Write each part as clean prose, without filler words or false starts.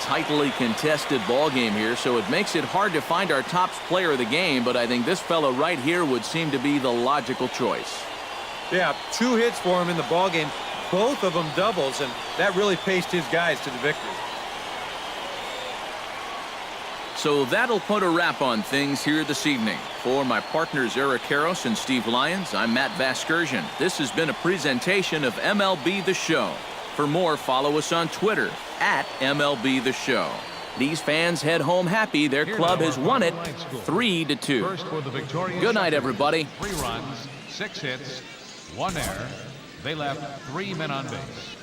tightly contested ball game here, so it makes it hard to find our top player of the game, but I think this fellow right here would seem to be the logical choice. Yeah, 2 hits for him in the ball game, both of them doubles, and that really paced his guys to the victory. So that'll put a wrap on things here this evening. For my partners Eric Karros and Steve Lyons, I'm Matt Vasgersian. This has been a presentation of MLB The Show. For more, follow us on Twitter at MLB The Show. These fans head home happy. Their club has won it 3-2. Good night, everybody. 3 runs, 6 hits, 1 error. They left 3 men on base.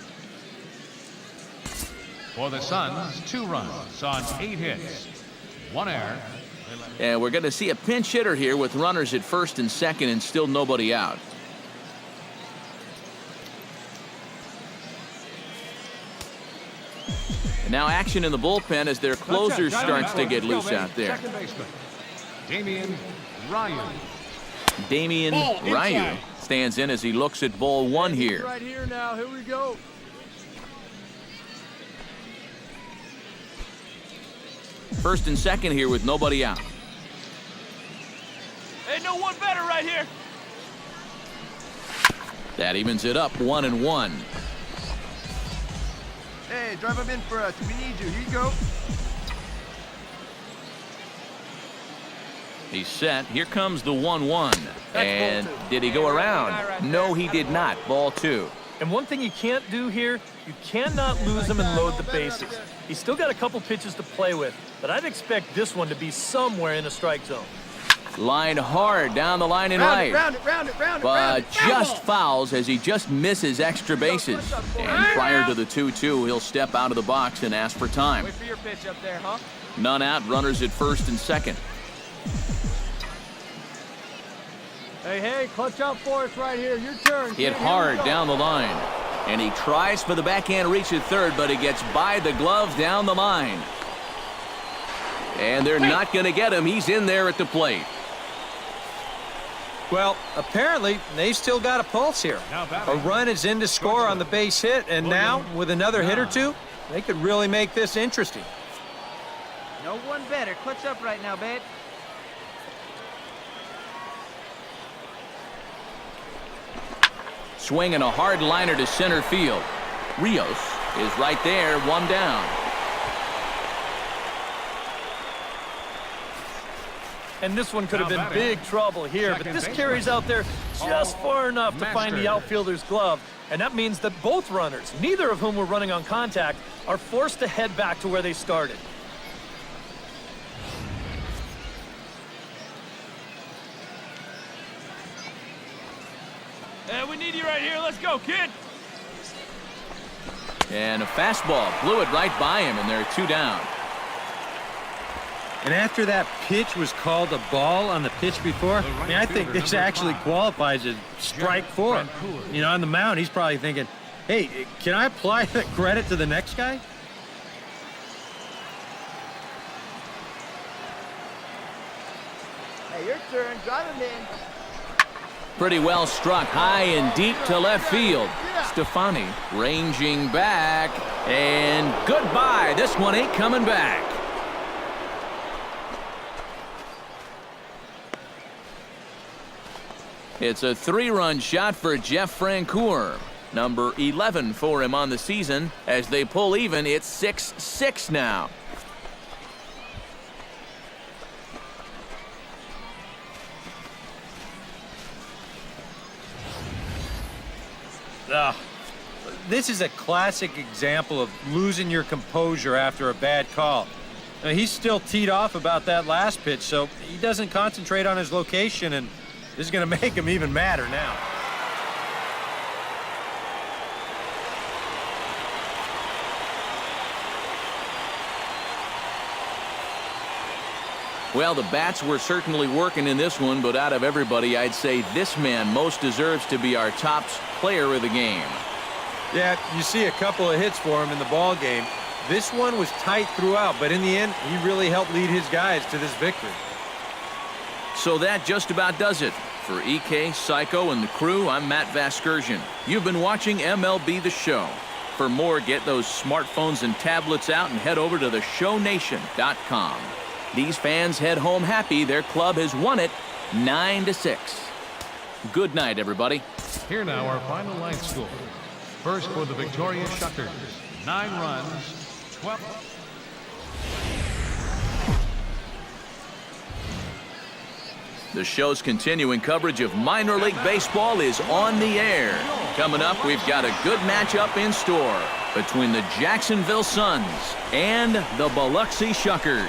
For the Suns, 2 runs on 8 hits, 1 error. And we're going to see a pinch hitter here with runners at first and second and still nobody out. And now action in the bullpen as their closer starts to get loose out there. Second baseman, Damien Ryu. Damien Ryu stands in as he looks at ball 1 here. Right here now. Here we go. First and second here with nobody out. Hey, no one better right here. That evens it up 1-1. Hey, drive him in for us. We need you. Here you go. He's set. Here comes the 1-1. And did he go around? No, he did not. Ball 2. And one thing you can't do here, you cannot lose him and load the bases. He's still got a couple pitches to play with, but I'd expect this one to be somewhere in the strike zone. Line hard down the line and right. But just fouls as he just misses extra bases. And prior to the 2-2, he'll step out of the box and ask for time. Wait for your pitch up there, huh? None out, runners at first and second. Hey, clutch out for us right here. Your turn. Hit hard down the line. And he tries for the backhand reach at third, but he gets by the glove down the line. And they're not going to get him. He's in there at the plate. Well, apparently, they still got a pulse here. A run is in to score on the base hit, and now, with another hit or two, they could really make this interesting. No one better. Clutch up right now, babe. Swinging a hard liner to center field. Rios is right there, 1 down. And this one could have been big trouble here, but this carries out there just far enough to find the outfielder's glove. And that means that both runners, neither of whom were running on contact, are forced to head back to where they started. We need you right here. Let's go, kid. And a fastball blew it right by him, and they're 2 down. And after that pitch was called a ball on the pitch before, I mean, I think this actually qualifies as strike 4. You know, on the mound, he's probably thinking, hey, can I apply the credit to the next guy? Hey, your turn. Drive him in. Pretty well struck high and deep to left field. Stefani ranging back, and goodbye. This one ain't coming back. It's a 3-run shot for Jeff Francoeur. Number 11 for him on the season. As they pull even, it's 6-6 now. This is a classic example of losing your composure after a bad call. Now, he's still teed off about that last pitch, so he doesn't concentrate on his location, and this is going to make him even madder now. Well, the bats were certainly working in this one, but out of everybody, I'd say this man most deserves to be our top player of the game. Yeah, you see a couple of hits for him in the ball game. This one was tight throughout, but in the end, he really helped lead his guys to this victory. So that just about does it. For EK, Psycho, and the crew, I'm Matt Vasgersian. You've been watching MLB The Show. For more, get those smartphones and tablets out and head over to theshownation.com. These fans head home happy. Their club has won it 9-6. Good night, everybody. Here now our final line score. First for the victorious Schukers, 9 runs, 12. The show's continuing coverage of minor league baseball is on the air. Coming up, we've got a good matchup in store between the Jacksonville Suns and the Biloxi Schukers.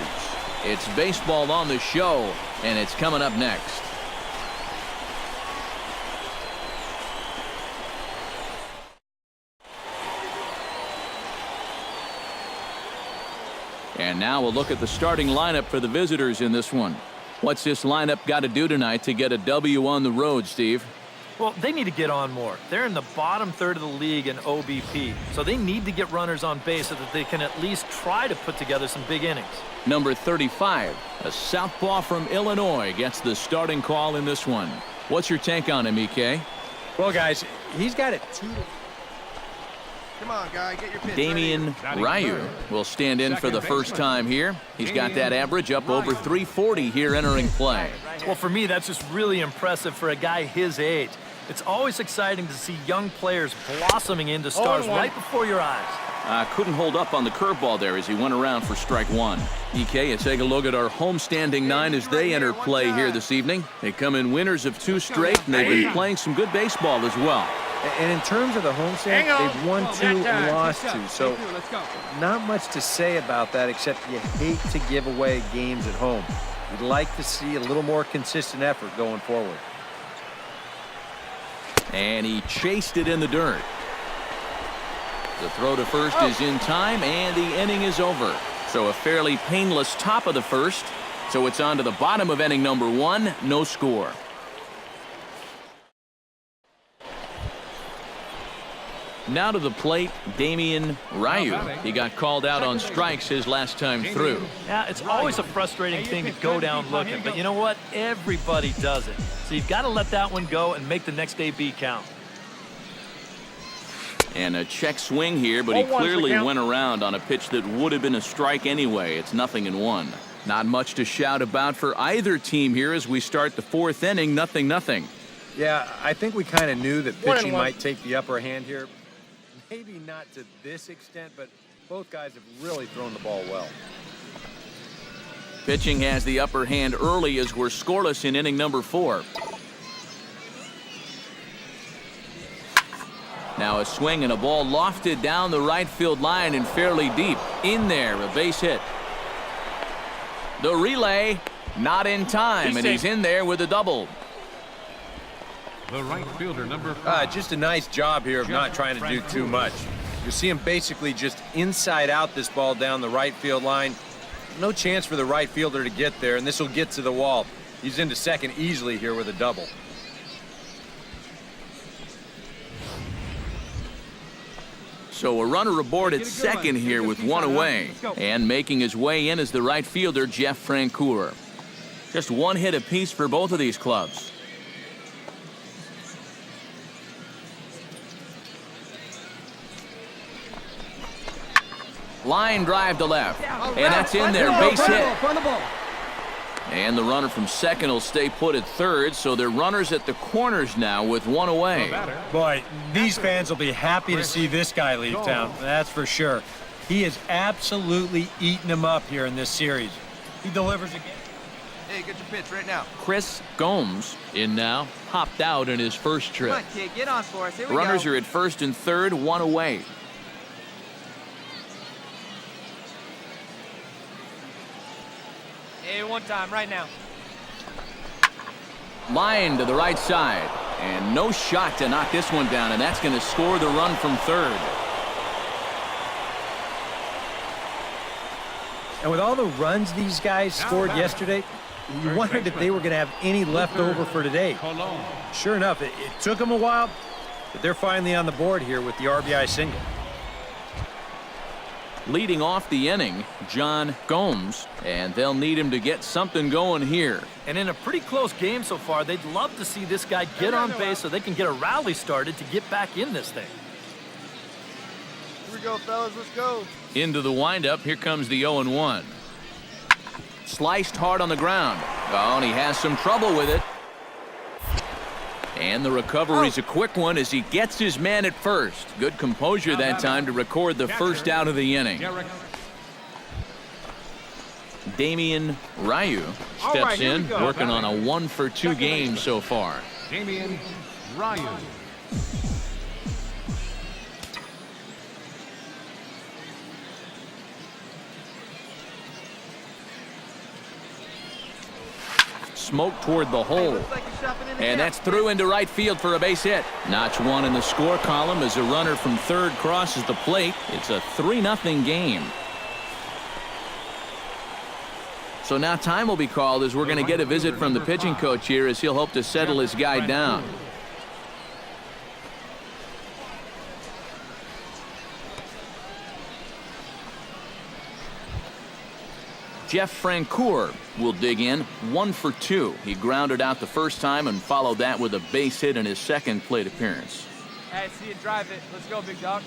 It's baseball on the show, and it's coming up next. And now we'll look at the starting lineup for the visitors in this one. What's this lineup got to do tonight to get a W on the road, Steve? Well, they need to get on more. They're in the bottom third of the league in OBP, so they need to get runners on base so that they can at least try to put together some big innings. Number 35, a southpaw from Illinois, gets the starting call in this one. What's your take on him, EK? Well, guys, he's got it 2. Come on, guy, get your pitch. Damien Ryu will stand in for the first time here. He's got that average up over 340 here entering play. Well, for me, that's just really impressive for a guy his age. It's always exciting to see young players blossoming into stars right before your eyes. Couldn't hold up on the curveball there as he went around for strike one. EK, let's take a look at our homestanding 9 as they enter play here this evening. They come in winners of 2 straight, and they've been playing some good baseball as well. And in terms of the homestand, they've won 2 and lost 2. So not much to say about that, except you hate to give away games at home. You'd like to see a little more consistent effort going forward. And he chased it in the dirt. The throw to first is in time, and the inning is over. So a fairly painless top of the first. So it's on to the bottom of inning number 1, no score. Now to the plate, Damien Ryu. He got called out on strikes his last time through. Yeah, it's always a frustrating thing to go down looking, but you know what? Everybody does it. So you've got to let that one go and make the next AB count. And a check swing here, but he clearly went around on a pitch that would have been a strike anyway. It's 0-1. Not much to shout about for either team here as we start the 4th inning, 0-0. Yeah, I think we kind of knew that pitching might take the upper hand here. Maybe not to this extent, but both guys have really thrown the ball well. Pitching has the upper hand early as we're scoreless in inning number 4. Now a swing and a ball lofted down the right field line and fairly deep. In there, a base hit. The relay, not in time, and he's in there with a double. The right fielder, number 5. Just a nice job here of not trying to do too much. You see him basically just inside out this ball down the right field line. No chance for the right fielder to get there, and this will get to the wall. He's into second easily here with a double. So a runner aboard at second here with 1 away. And making his way in is the right fielder, Jeff Francoeur. Just 1 hit apiece for both of these clubs. Line drive to left, and that's in there, base hit. And the runner from second will stay put at third, so they're runners at the corners now with 1 away. Boy, these fans will be happy to see this guy leave town, that's for sure. He has absolutely eaten them up here in this series. He delivers again. Hey, get your pitch right now. Chris Gomes in now, hopped out in his first trip. Come on, kid, get on for us. Here we Runners go. are at first and third, 1 away. Hey, one time, right now. Line to the right side, and no shot to knock this one down, and that's going to score the run from third. And with all the runs these guys scored yesterday, you wondered if they were going to have any left over for today. Sure enough, it took them a while, but they're finally on the board here with the RBI single. Leading off the inning, John Gomes, and they'll need him to get something going here. And in a pretty close game so far, they'd love to see this guy get on base so they can get a rally started to get back in this thing. Here we go, fellas. Let's go. Into the windup. Here comes the 0-1. Sliced hard on the ground. Oh, and he has some trouble with it. And the recovery's a quick one as he gets his man at first. Good composure that time to record the first out of the inning. Damien Ryu steps in, working on a 1-for-2 game so far. Damien Ryu. Smoke toward the hole. And that's through into right field for a base hit. Notch one in the score column as a runner from third crosses the plate. It's a 3-0 game. So now time will be called as we're going to get a visit from the pitching coach here as he'll hope to settle his guy down. Jeff Francoeur will dig in, 1-for-2. He grounded out the first time and followed that with a base hit in his second plate appearance. Hey, see you drive it. Let's go, big dog.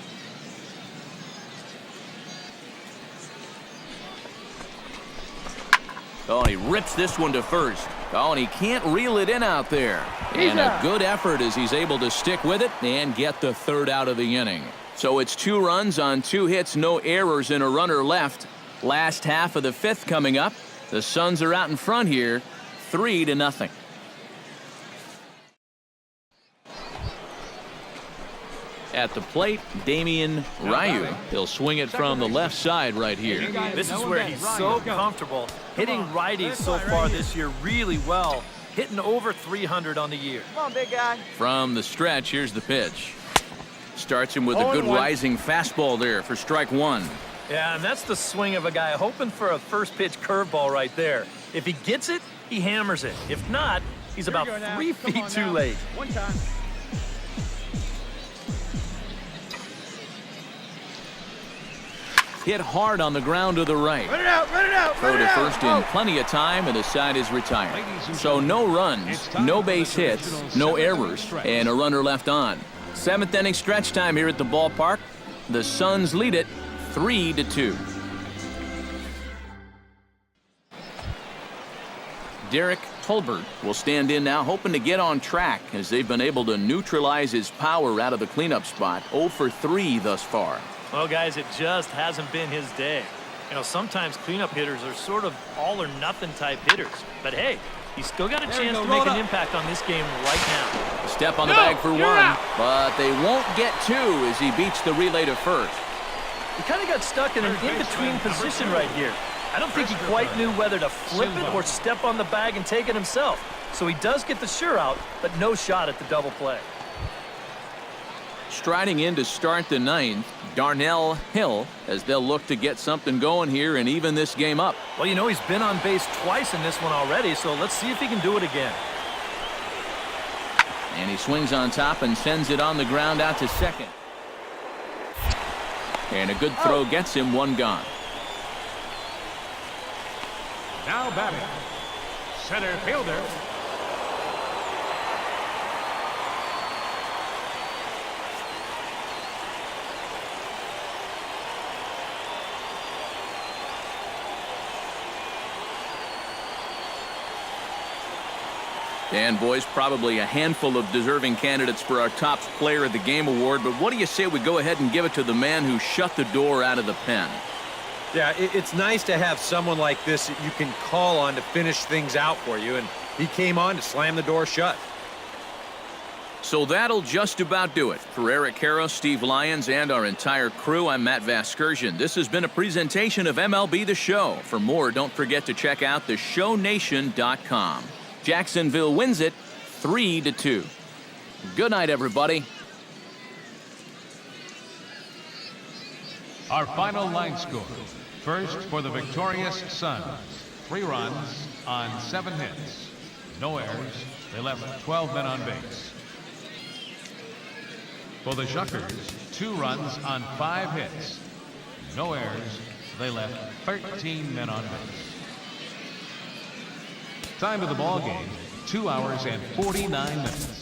Oh, and he rips this one to first. Oh, and he can't reel it in out there. And a good effort as he's able to stick with it and get the third out of the inning. So it's 2 runs on 2 hits, no errors, and a runner left. Last half of the 5th coming up. The Suns are out in front here, 3-0. At the plate, Damien Ryu. He'll swing it from the left side right here. This is where he's so comfortable. Hitting righties so far this year really well. Hitting over 300 on the year. Come on, big guy. From the stretch, here's the pitch. Starts him with a good rising fastball there for strike 1. Yeah, and that's the swing of a guy hoping for a first pitch curveball right there. If he gets it, he hammers it. If not, he's about 3 feet too late. One time. Hit hard on the ground to the right. Run it out, run it out, Throw to first in plenty of time, and the side is retired. So no runs, no base hits, no errors, and a runner left on. 7th inning stretch time here at the ballpark. The Suns lead it 3-2. Derek Tolbert will stand in now, hoping to get on track as they've been able to neutralize his power out of the cleanup spot. 0-for-3 thus far. Well, guys, it just hasn't been his day. You know, sometimes cleanup hitters are sort of all-or-nothing type hitters. But, hey, he's still got a chance to make an impact on this game right now. Step on the bag for 1, but they won't get 2 as he beats the relay to first. He kind of got stuck in an in-between position right here. I don't think he quite knew whether to flip it or step on the bag and take it himself. So he does get the sure out, but no shot at the double play. Striding in to start the 9th, Darnell Hill, as they'll look to get something going here and even this game up. Well, you know, he's been on base twice in this one already, so let's see if he can do it again. And he swings on top and sends it on the ground out to second. And a good throw gets him 1 gone. Now batting, center fielder, And, boys, probably a handful of deserving candidates for our top player of the game award, but what do you say we go ahead and give it to the man who shut the door out of the pen? Yeah, it's nice to have someone like this that you can call on to finish things out for you, and he came on to slam the door shut. So that'll just about do it. For Eric Harrow, Steve Lyons, and our entire crew, I'm Matt Vasgersian. This has been a presentation of MLB The Show. For more, don't forget to check out theshownation.com. Jacksonville wins it 3-2. Good night, everybody. our final line score. First for the victorious Suns, 3 runs on 7 hits. No errors. They left 12 men on base. For the Schukers, 2 runs on 5 hits. No errors. They left 13 men on base. Time of the ball game, 2 hours and 49 minutes.